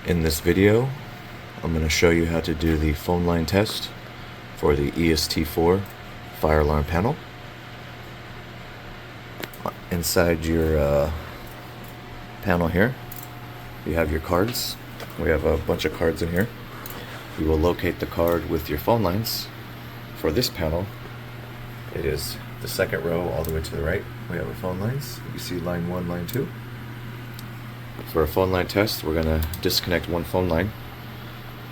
In this video, I'm going to show you how to do the phone line test for the EST4 fire alarm panel. Inside your panel here, you have your cards. We have a bunch of cards in here. You will locate the card with your phone lines. For this panel, it is the second row all the way to the right. We have our phone lines. You see line 1, line 2. For a phone line test, we're going to disconnect one phone line,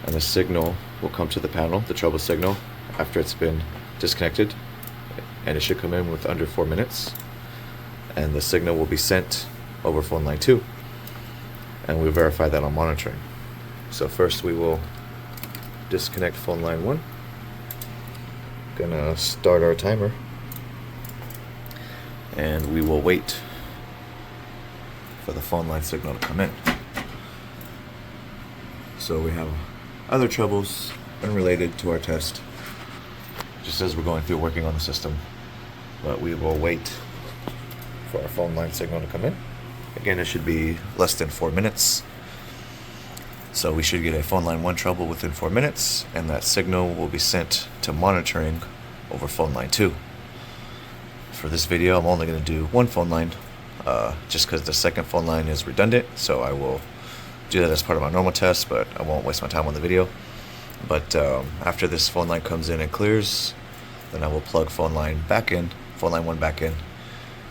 and the signal will come to the panel, the trouble signal, after it's been disconnected, and it should come in with under 4 minutes, and the signal will be sent over phone line 2, and we'll verify that on monitoring. So first we will disconnect phone line 1. Gonna start our timer, and we will wait for the phone line signal to come in. So we have other troubles unrelated to our test, just as we're going through working on the system, but we will wait for our phone line signal to come in. Again, it should be less than 4 minutes. So we should get a phone line 1 trouble within 4 minutes, and that signal will be sent to monitoring over phone line 2. For this video, I'm only going to do one phone line, just because the second phone line is redundant, so I will do that as part of my normal test, but I won't waste my time on the video. But after this phone line comes in and clears, then I will plug phone line 1 back in,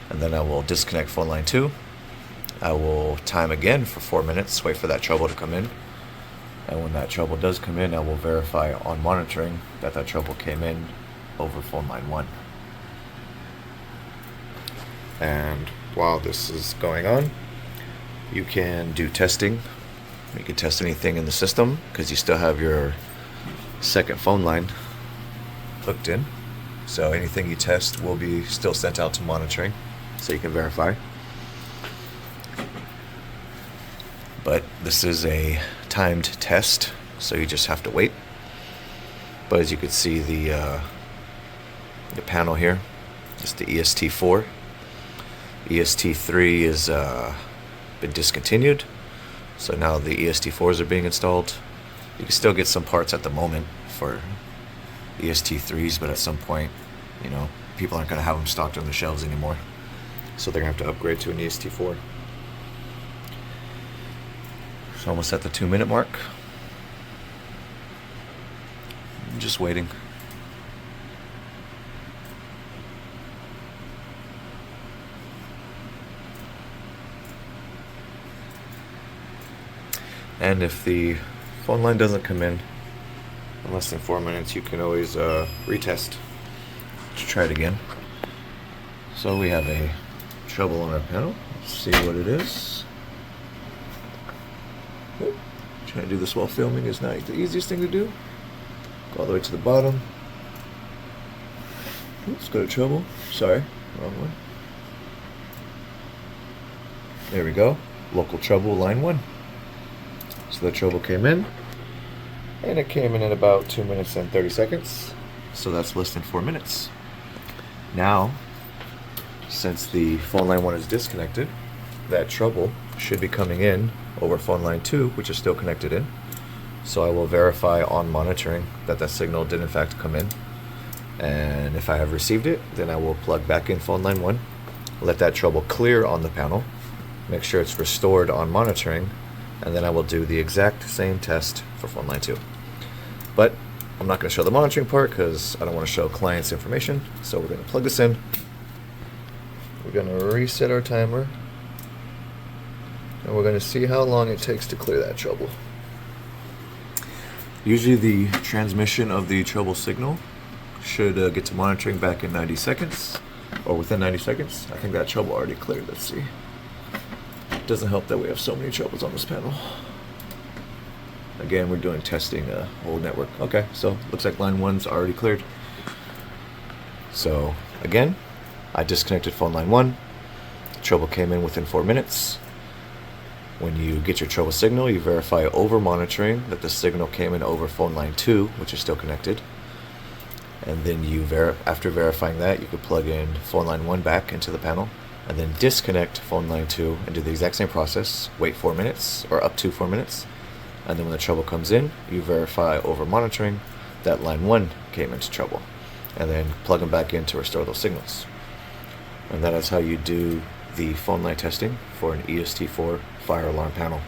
and then I will disconnect phone line 2. I will time again for 4 minutes, wait for that trouble to come in, and when that trouble does come in, I will verify on monitoring that that trouble came in over phone line 1. And while this is going on, you can do testing. You can test anything in the system because you still have your second phone line hooked in. So anything you test will be still sent out to monitoring, so you can verify. But this is a timed test, so you just have to wait. But as you can see, the panel here is the EST4. EST3 is been discontinued, so now the EST4s are being installed. You can still get some parts at the moment for EST3s, but at some point, you know, people aren't going to have them stocked on the shelves anymore, so they're going to have to upgrade to an EST4. So almost at the 2-minute mark. I'm just waiting. And if the phone line doesn't come in less than 4 minutes, you can always retest to try it again. So we have a trouble on our panel. Let's see what it is. Oop. Trying to do this while filming is not the easiest thing to do. Go all the way to the bottom. Oops, got a trouble. Sorry, wrong one. There we go. Local trouble, line 1. So the trouble came in, and it came in at about 2 minutes and 30 seconds. So that's less than 4 minutes. Now, since the phone line 1 is disconnected, that trouble should be coming in over phone line 2, which is still connected in. So I will verify on monitoring that that signal did in fact come in. And if I have received it, then I will plug back in phone line 1, let that trouble clear on the panel, make sure it's restored on monitoring, and then I will do the exact same test for phone line 2. But I'm not going to show the monitoring part because I don't want to show clients information. So we're going to plug this in. We're going to reset our timer, and we're going to see how long it takes to clear that trouble. Usually the transmission of the trouble signal should get to monitoring back in 90 seconds, or within 90 seconds. I think that trouble already cleared. Let's see. Doesn't help that we have so many troubles on this panel. Again, we're doing testing whole network. Okay, so looks like line 1's already cleared. So again, I disconnected phone line 1. Trouble came in within 4 minutes. When you get your trouble signal, you verify over monitoring that the signal came in over phone line 2, which is still connected. And then after verifying that, you could plug in phone line 1 back into the panel, and then disconnect phone line 2 and do the exact same process. Wait 4 minutes, or up to 4 minutes, And then when the trouble comes in, you verify over monitoring that line 1 came into trouble, and then plug them back in to restore those signals. And that is how you do the phone line testing for an EST4 fire alarm panel.